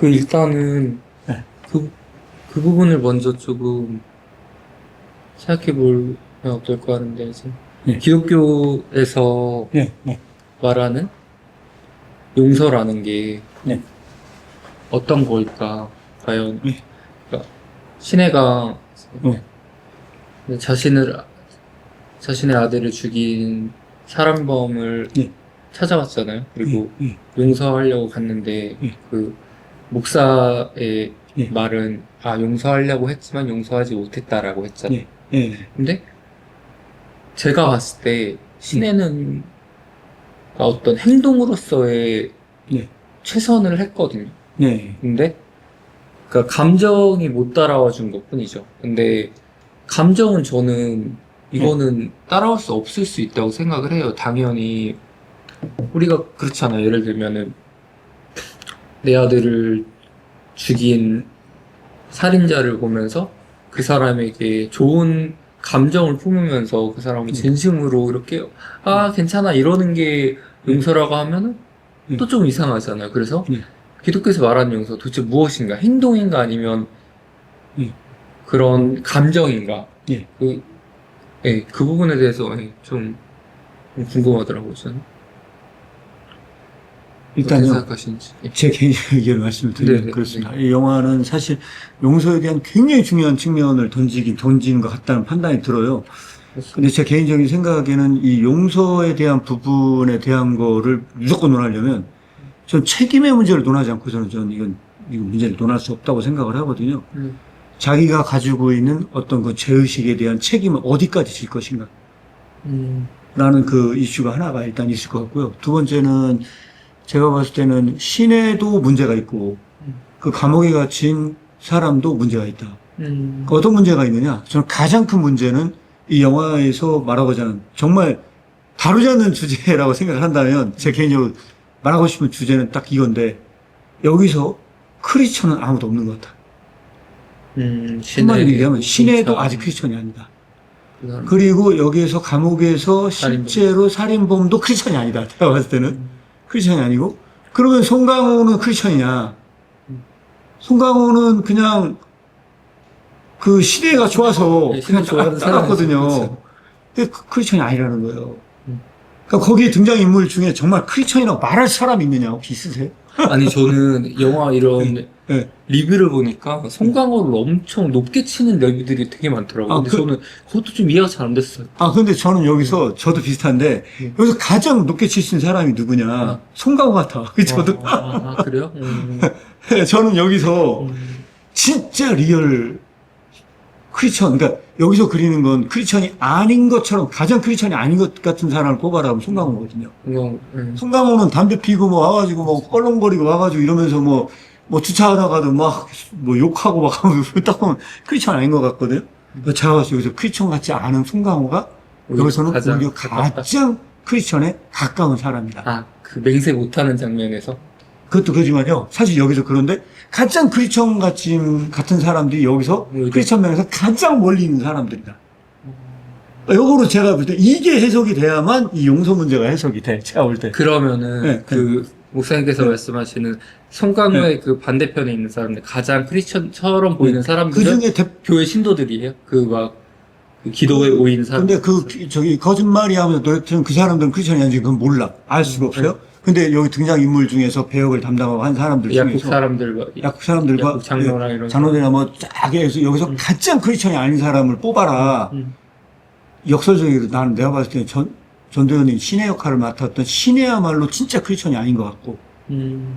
일단은 네. 그 부분을 먼저 조금 생각해 보면 어떨까 하는데, 이제 예. 기독교에서 예, 예, 말하는 용서라는 게 예, 어떤 걸까? 과연, 예, 그러니까 신혜가 예, 자신의 아들을 죽인 사람범을 예, 찾아왔잖아요. 예, 그리고 예, 용서하려고 갔는데, 예, 그 목사의 예, 말은, 용서하려고 했지만 용서하지 못했다라고 했잖아요. 예, 예, 근데 제가 봤을 때 신혜는 어떤 행동으로서의 예, 최선을 했거든요. 예, 근데 그러니까 감정이 못 따라와 준 것뿐이죠. 근데 감정은 저는 예, 이거는 따라올 수 없을 수 있다고 생각을 해요. 당연히 우리가 그렇잖아요. 예를 들면은 내 아들을 죽인 살인자를 보면서 그 사람에게 좋은 감정을 품으면서 그 사람이 예, 진심으로 이렇게 괜찮아 이러는 게 용서라고 하면은 예, 또 좀 이상하잖아요. 그래서 예, 기독교에서 말하는 용서 도대체 무엇인가? 행동인가 아니면 예, 그런 감정인가? 예. 그, 그 부분에 대해서 좀 궁금하더라고요. 저는 어떻게 일단요, 생각하시는지. 제 개인적인 의견을 말씀을 드리면 네네. 그렇습니다. 이 영화는 사실 용서에 대한 굉장히 중요한 측면을 던지는 것 같다는 판단이 들어요. 근데 제 개인적인 생각에는 이 용서에 대한 부분에 대한 거를 무조건 논하려면 전 책임의 문제를 논하지 않고서는 저는 이건 문제를 논할 수 없다고 생각을 하거든요. 음, 자기가 가지고 있는 어떤 그 죄의식에 대한 책임을 어디까지 질 것인가. 음, 라는 그 이슈가 하나가 일단 있을 것 같고요. 두 번째는 제가 봤을 때는 신에도 문제가 있고 그 감옥에 갇힌 사람도 문제가 있다. 그 어떤 문제가 있느냐? 저는 가장 큰 문제는 이 영화에서 말하고자 하는 정말 다루지 않는 주제라고 생각을 한다면 제 개인적으로 말하고 싶은 주제는 딱 이건데 여기서 크리스천은 아무도 없는 것 같다. 한마디로 얘기하면 신에도 아직 크리스천이 아니다. 그리고 여기에서 감옥에서 실제로 살인범도 크리스천이 아니다. 제가 봤을 때는 크리스천이 아니고 그러면 송강호는 크리스천이냐? 송강호는 그냥 그 시대가 좋아서 그냥 따랐거든요. 근데 크리스천이 아니라는 거예요. 그러니까 거기에 등장인물 중에 정말 크리스천이라고 말할 사람이 있느냐 혹시 있으세요? 아니 저는 영화 이런 네. 리뷰를 보니까 송강호를 엄청 높게 치는 레뷰들이 되게 많더라고요. 근데 저는 그것도 좀 이해가 잘 안 됐어요. 근데 저는 여기서 저도 비슷한데 여기서 가장 높게 치신 사람이 누구냐? 송강호 같아. 저도. 그래요? 저는 여기서 진짜 리얼 크리스천, 그러니까 여기서 그리는 건 크리스천이 아닌 것처럼 가장 크리스천이 아닌 것 같은 사람을 뽑아라 하면 송강호거든요. 송강호는 담배 피고 뭐 와가지고 뭐 껄렁거리고 와가지고 이러면서 뭐 주차하다가도 막 뭐 욕하고 막 하면서 딱 보면 크리스천 아닌 것 같거든요. 제가 봤을 때 여기서 크리스천 같지 않은 송강호가 여기서는 오히려 가장 크리스천에 가까운 사람이다. 그 맹세 못하는 장면에서? 그것도 그렇지만요. 사실 여기서 그런데 가장 크리스천 같은 사람들이 여기서 크리스천 면에서 가장 멀리 있는 사람들이다. 역으로 제가 볼 때 이게 해석이 돼야만 이 용서 문제가 해석이 돼. 제가 볼 때. 그러면은 목사님께서 말씀하시는 송강호의 그 반대편에 있는 사람들 가장 크리스천처럼 보이는 사람들은 그중에 교회 신도들이에요? 기도에 모인 사람. 근데 거짓말이 하면서 도대체 그 사람들은 크리스천이 아닌지 그건 몰라. 알 수가 없어요. 근데 여기 등장인물 중에서 배역을 담당하고 한 사람들 중에서 약국 사람들과 약국 장로랑 이런 장로들이나 뭐 쫙 해서 여기서 가장 크리스천이 아닌 사람을 뽑아라. 역설적으로 내가 봤을 때 전도연이 신의 역할을 맡았던 신의야말로 진짜 크리스천이 아닌 것 같고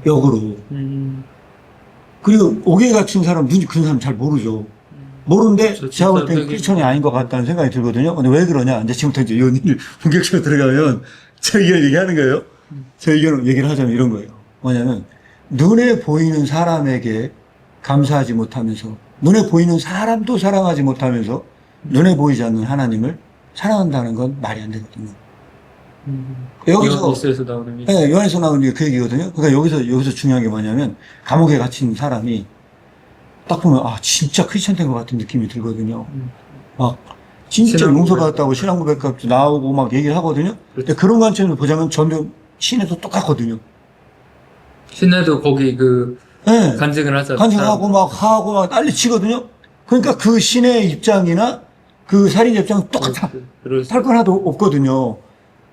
역으로 그리고 옥에 갇힌 사람 누군지 그 사람 잘 모르죠. 모르는데 제가 볼 때 크리스천이 아닌 것 같다는 생각이 들거든요. 근데 왜 그러냐? 이제 지금부터 이제 이런 일 본격적으로 들어가면 제 의견을 얘기하는 거예요. 제 의견을 얘기를 하자면 이런 거예요. 뭐냐면 눈에 보이는 사람에게 감사하지 못하면서 눈에 보이는 사람도 사랑하지 못하면서 눈에 보이지 않는 하나님을 사랑한다는 건 말이 안 되거든요. 요한일서에서 나오는 네, 요한에서 나오는 게 그 얘기거든요. 그러니까 여기서 중요한 게 뭐냐면 감옥에 갇힌 사람이 딱 보면 진짜 크리스천 된 것 같은 느낌이 들거든요. 막 진짜 용서받았다고 신앙 고백값도 나오고 막 얘기를 하거든요. 근데 그런 관점에서 보자면 전도 신에도 똑같거든요. 신에도 거기 네. 간증을 하잖아요. 간증하고 막 하고 막 난리 치거든요. 그러니까 그 신의 입장이나 그 살인자 입장은 똑같아. 할 건 하나도 없거든요.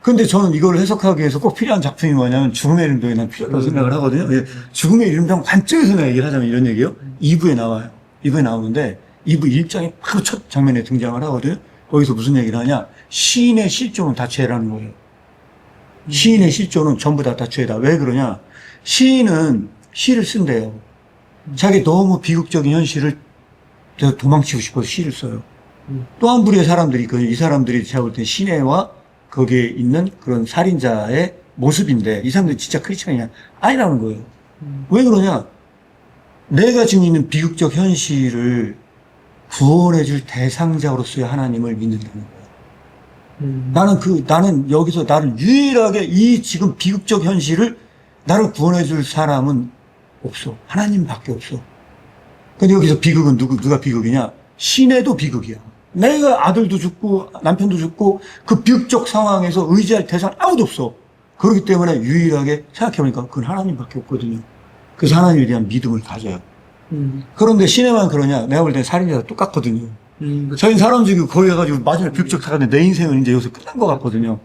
근데 저는 이걸 해석하기 위해서 꼭 필요한 작품이 뭐냐면 죽음의 이름도에 난 필요하다고 생각을 하거든요. 예. 죽음의 이름당 관점에서 내가 얘기를 하자면 이런 얘기예요. 2부에 나와요. 2부에 나오는데 2부 1장이 바로 첫 장면에 등장을 하거든요. 거기서 무슨 얘기를 하냐. 시인의 실종은 다 죄라는 거예요. 시인의 실종은 전부 다 죄다. 왜 그러냐. 시인은 시를 쓴대요. 자기 너무 비극적인 현실을 도망치고 싶어서 시를 써요. 또 한 부류의 사람들이 있거든요. 이 사람들이 제가 볼 때 시내와 거기에 있는 그런 살인자의 모습인데 이 사람들이 진짜 크리스천이 아니라는 거예요. 왜 그러냐? 내가 지금 있는 비극적 현실을 구원해줄 대상자로서의 하나님을 믿는다는 거예요. 나는 여기서 나를 유일하게 이 지금 비극적 현실을 나를 구원해줄 사람은 없어. 하나님밖에 없어. 근데 여기서 비극은 누가 비극이냐? 시내도 비극이야. 내가 아들도 죽고 남편도 죽고 그 비극적 상황에서 의지할 대상 아무도 없어. 그렇기 때문에 유일하게 생각해보니까 그건 하나님밖에 없거든요. 그래서 하나님에 대한 믿음을 가져요. 그런데 시내만 그러냐? 내가 볼 때는 살인자가 똑같거든요. 저희 사람 중에 거기 가가지고 마지막에 비극적 사건인데 내 인생은 이제 여기서 끝난 것 같거든요.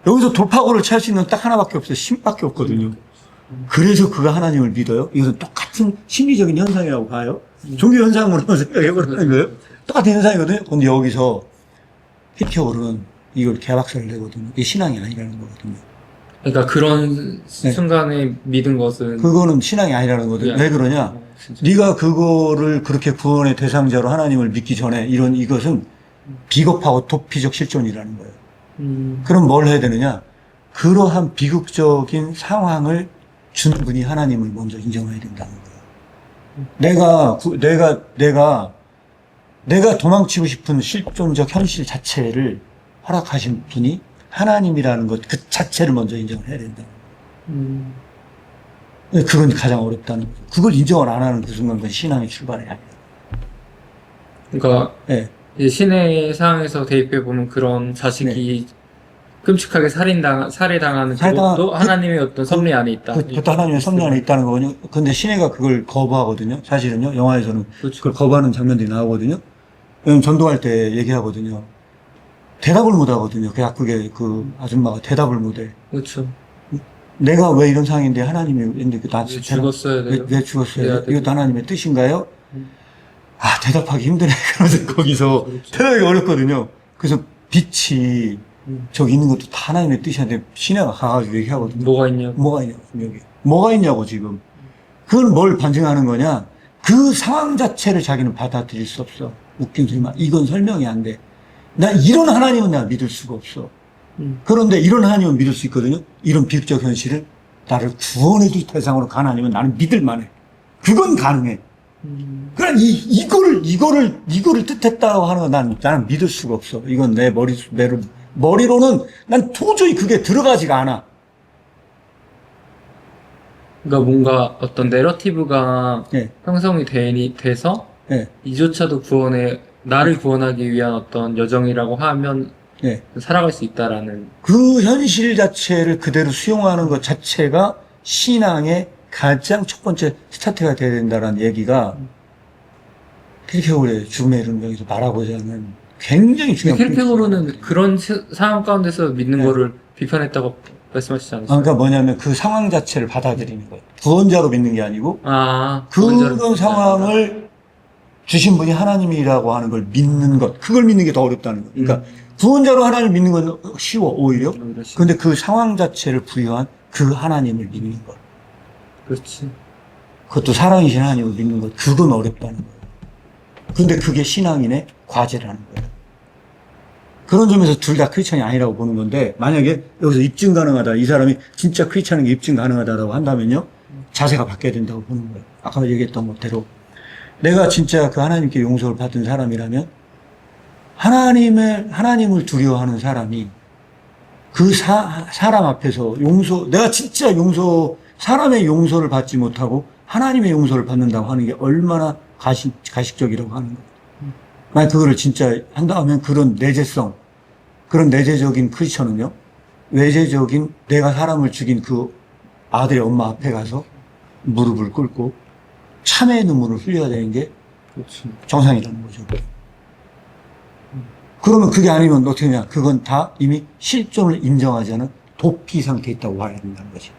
여기서 돌파구를 찾을 수 있는 딱 하나밖에 없어요. 신밖에 없거든요. 그래서 그가 하나님을 믿어요? 이것은 똑같은 심리적인 현상이라고 봐요. 종교 현상으로 생각해보라는 거예요. 똑같은 현상이거든요. 근데 여기서 히트오르는 이걸 개박살을 내거든요. 이게 신앙이 아니라는 거거든요. 그러니까 그런 순간에 믿은 것은 그거는 신앙이 아니라는 거거든요. 왜 그러냐? 네가 그거를 그렇게 구원의 대상자로 하나님을 믿기 전에 이것은 비겁하고 도피적 실존이라는 거예요. 그럼 뭘 해야 되느냐? 그러한 비극적인 상황을 주는 분이 하나님을 먼저 인정해야 된다는 거예요. 내가 도망치고 싶은 실존적 현실 자체를 허락하신 분이 하나님이라는 것, 그 자체를 먼저 인정을 해야 된다는 거예요. 그건 가장 어렵다는 거죠. 그걸 인정을 안 하는 그 순간, 그건 신앙의 출발이 아니에요. 그러니까 네. 이 신의 상황에서 대입해 보면 그런 자식이 끔찍하게 살해당하는 그것도 하나님의 어떤 섭리 안에 있다. 그것도 하나님의 섭리 안에 있다는 거거든요. 근데 신혜가 그걸 거부하거든요. 사실은요. 영화에서는 그렇죠. 그걸 거부하는 장면들이 나오거든요. 왜냐면 전도할 때 얘기하거든요. 대답을 못 하거든요. 그 약국의 그 아줌마가 대답을 못 해. 그렇죠. 내가 왜 이런 상황인데 하나님이 근데 왜 죽었어야 돼요? 왜 죽었어요? 돼야 이것도 하나님의 뜻인가요? 아, 대답하기 힘드네. 그러면서 거기서 그렇죠. 대답하기 어렵거든요. 그래서 빛이 저기 있는 것도 다 하나님의 뜻이한데 신혜가 가가지고 얘기하거든요. 뭐가 있냐고. 뭐가 있냐고, 여기. 뭐가 있냐고, 지금. 그건 뭘 반증하는 거냐? 그 상황 자체를 자기는 받아들일 수 없어. 웃긴 소리만. 이건 설명이 안 돼. 나 이런 하나님은 내가 믿을 수가 없어. 그런데 이런 하나님은 믿을 수 있거든요. 이런 비극적 현실을 나를 구원해줄 대상으로 간 하나님은 나는 믿을 만해. 그건 가능해. 그럼 이거를 뜻했다고 하는 건 나는 믿을 수가 없어. 이건 내 머리로는 난 도저히 그게 들어가지가 않아. 그러니까 뭔가 어떤 내러티브가 네. 형성이 돼서 네. 이조차도 나를 구원하기 위한 어떤 여정이라고 하면 네. 살아갈 수 있다라는. 그 현실 자체를 그대로 수용하는 것 자체가 신앙의 가장 첫 번째 스타트가 돼야 된다는 얘기가 킬케고르의 죽음의 이름에서 말하고자 하는 굉장히 중요한 킬케고르는 그런 상황 가운데서 믿는 거를 비판했다고 말씀하시지 않으셨어요? 그러니까 뭐냐면 그 상황 자체를 받아들이는 거예요. 구원자로 믿는 게 아니고 그런 상황을 주신 분이 하나님이라고 하는 걸 믿는 것, 그걸 믿는 게 더 어렵다는 거예요. 그러니까 구원자로 하나님을 믿는 건 쉬워, 오히려. 그런데 그 상황 자체를 부여한 그 하나님을 믿는 것. 그렇지. 그것도 사랑이신 하나님을 믿는 것, 그건 어렵다는 거예요. 근데 그게 신앙인의 과제라는 거예요. 그런 점에서 둘 다 크리스찬이 아니라고 보는 건데, 만약에 여기서 입증 가능하다, 이 사람이 진짜 크리스찬인 게 입증 가능하다라고 한다면요, 자세가 바뀌어야 된다고 보는 거예요. 아까 얘기했던 것대로. 내가 진짜 그 하나님께 용서를 받은 사람이라면, 하나님을 두려워하는 사람이 그 사람 앞에서 내가 진짜 사람의 용서를 받지 못하고 하나님의 용서를 받는다고 하는 게 얼마나 가식적이라고 하는 거예요. 만약 그거를 진짜 한다면 그런 내재적인 크리스천은요, 외재적인 내가 사람을 죽인 그 아들의 엄마 앞에 가서 무릎을 꿇고 참회의 눈물을 흘려야 되는 게 그렇죠. 정상이라는 거죠. 그러면 그게 아니면 어떻게 하냐? 그건 다 이미 실존을 인정하지 않은 도피 상태에 있다고 봐야 된다는 거지.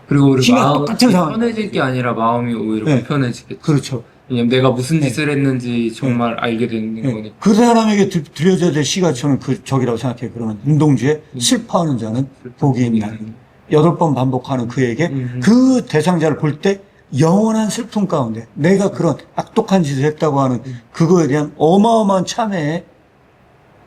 그리고 우리 힘이 마음이 똑같은 상황. 편해질 게 아니라 마음이 오히려 네. 불편해지겠죠. 그렇죠. 왜냐면 내가 무슨 네. 짓을 했는지 정말 알게 되는 예. 거니까. 그 사람에게 드려져야 될 시가 저는 그 적이라고 생각해요. 그러면 운동주에 슬퍼하는 자는 복이 있나니 8번 반복하는 그에게 그 대상자를 볼 때 영원한 슬픔 가운데 내가 그런 악독한 짓을 했다고 하는 그거에 대한 어마어마한 참회에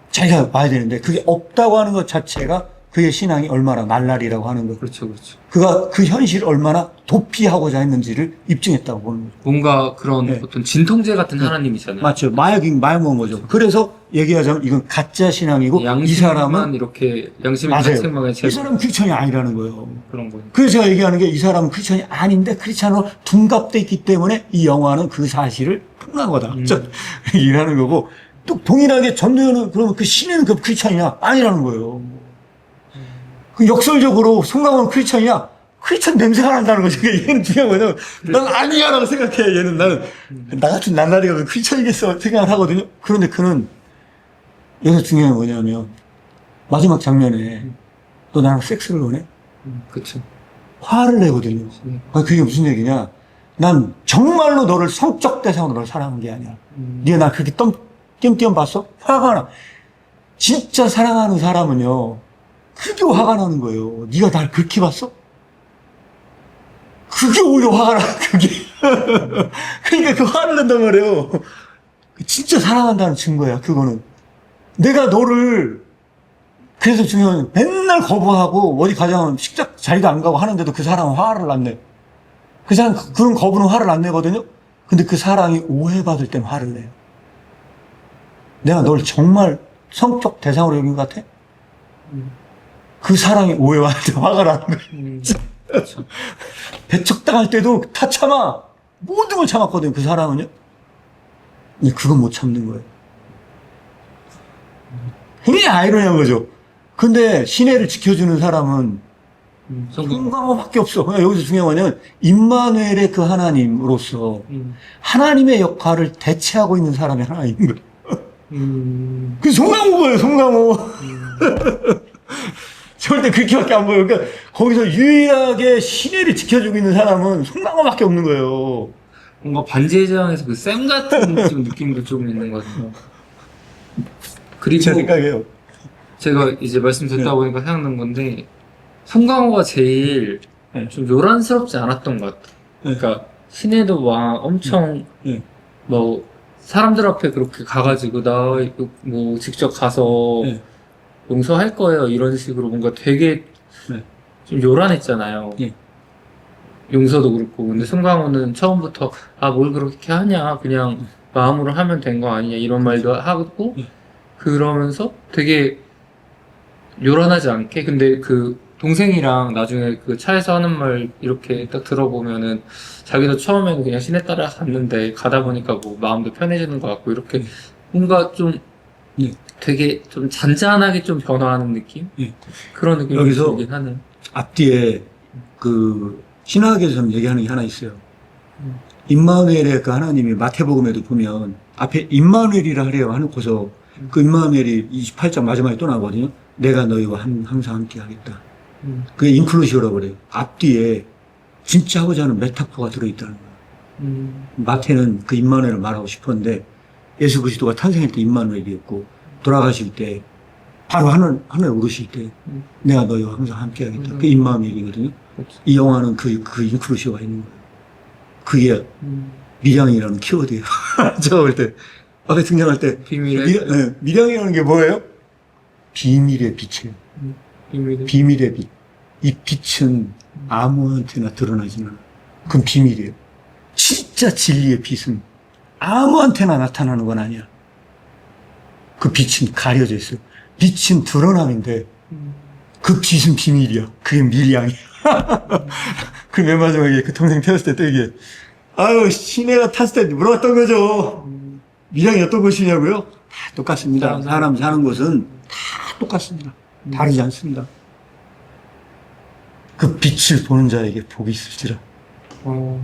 자기가 봐야 되는데 그게 없다고 하는 것 자체가 그의 신앙이 얼마나 날라리라고 하는 거. 그렇죠, 그렇죠. 그가 그 현실을 얼마나 도피하고자 했는지를 입증했다고 보는 거죠. 뭔가 그런 네. 어떤 진통제 같은 하나님이잖아요. 맞죠. 마약 먹은 거죠. 그래서 얘기하자면 이건 가짜 신앙이고 이 양심만 사람은 이렇게 양심의 맞아요. 가책망에 이 사람은 크리스천이 아니라는 거예요. 그런 거니까. 그래서 제가 얘기하는 게 이 사람은 크리스천이 아닌데 크리스천으로 둔갑돼 있기 때문에 이 영화는 그 사실을 폭로한 거다. 이라는 거고 또 동일하게 전도연은 그러면 그 신은 그 크리스천이냐? 아니라는 거예요. 그 역설적으로 송강호는 크리스천이냐? 크리스천 냄새가 난다는 거죠. 얘는 중요한 거는 난 아니야라고 생각해. 얘는 나는 나 같은 난나리가 크리스천이겠어 생각을 하거든요. 그런데 그는 여기서 중요한 건 뭐냐면 마지막 장면에 너 나랑 섹스를 원해? 그렇죠. 화를 내거든요. 그게 무슨 얘기냐? 난 정말로 너를 성적 대상으로 사랑한 게 아니야. 네가 나 그렇게 띄엄띄엄 봤어? 화가 나. 진짜 사랑하는 사람은요. 그게 화가 나는 거예요. 네가 날 그렇게 봤어? 그게 오히려 화가 나. 그게. 그러니까 그 화를 낸단 말이에요. 진짜 사랑한다는 증거야. 그거는. 내가 너를 그래서 중요한 건 맨날 거부하고 어디 가자면 식작 자리도 안 가고 하는데도 그 사람은 화를 안 내. 그 사람 그런 거부는 화를 안 내거든요. 근데 그 사랑이 오해받을 땐 화를 내요. 내가 널 정말 성적 대상으로 여긴 것 같아? 그 사랑이 오해받을 때 화가 나는 거예요. 그렇죠. 배척당할 때도 다 참아. 모든 걸 참았거든요. 그 사람은요. 근데 그건 못 참는 거예요. 굉장히 아이러니한 거죠. 근데 신혜를 지켜주는 사람은 송강호밖에 없어. 그냥 여기서 중요한 거는 임마누엘의 그 하나님으로서 하나님의 역할을 대체하고 있는 사람이 하나 있는 거예요. 그 송강호예요, 송강호. 절대 그렇게밖에 안 보여요. 그러니까 거기서 유일하게 신혜를 지켜주고 있는 사람은 송강호밖에 없는 거예요. 뭔가 반지의 제왕에서 그 쌤 같은 좀 느낌도 좀 있는 것 같아요. 그리고 제 생각이에요. 제가 이제 말씀 듣다 보니까 생각난 건데 송강호가 제일 좀 요란스럽지 않았던 것 같아요. 그러니까 신혜도 막 엄청 뭐 사람들 앞에 그렇게 가가지고 나 뭐 직접 가서 용서할 거예요 이런 식으로 뭔가 되게 좀 요란했잖아요. 용서도 그렇고. 근데 송강호는 처음부터 아 뭘 그렇게 하냐 그냥 마음으로 하면 된 거 아니냐 이런 말도 하고 그러면서 되게 요란하지 않게. 근데 그 동생이랑 나중에 그 차에서 하는 말 이렇게 딱 들어보면은 자기도 처음에는 그냥 시내 따라 갔는데 가다 보니까 뭐 마음도 편해지는 것 같고 이렇게 뭔가 좀 되게 좀 잔잔하게 좀 변화하는 느낌? 그런 느낌이 여기서 들긴 하는. 앞뒤에 그 신학에서는 얘기하는 게 하나 있어요. 임마누엘의 그 하나님이 마태복음에도 보면 앞에 임마누엘이라 하래요 하놓고서 그 임마누엘이 28장 마지막에 또 나오거든요. 내가 너희와 항상 함께 하겠다. 그게 인클루시브라고 그래요. 앞뒤에 진짜 하고자 하는 메타포가 들어있다는 거예요. 마태는 그 임마누엘을 말하고 싶었는데 예수 그리스도가 탄생할 때 임마누엘이었고 돌아가실 때 바로 하늘 오르실 때 내가 너희와 항상 함께 하겠다. 그게 임마누엘이거든요. 이 영화는 그 인클루시브가 있는 거예요. 그게 밀양이라는 키워드예요. 제가 볼 때 앞에 등장할 때 밀양이라는 게 뭐예요? 비밀의 빛이에요. 비밀의 빛. 이 빛은 아무한테나 드러나지는 않아요. 그건 비밀이에요. 진짜 진리의 빛은 아무한테나 나타나는 건 아니야. 그 빛은 가려져 있어요. 빛은 드러남인데 그 빛은 비밀이야. 그게 밀양이야. 그 맨 마지막에 그 동생 태웠을 때 또 이게 아유 시내가 탔을 때 물어봤던 거죠. 밀양이 어떤 곳이냐고요? 다 똑같습니다. 사람 사는 곳은 다 똑같습니다. 다르지 않습니다. 그 빛을 보는 자에게 복이 있을지라. 어,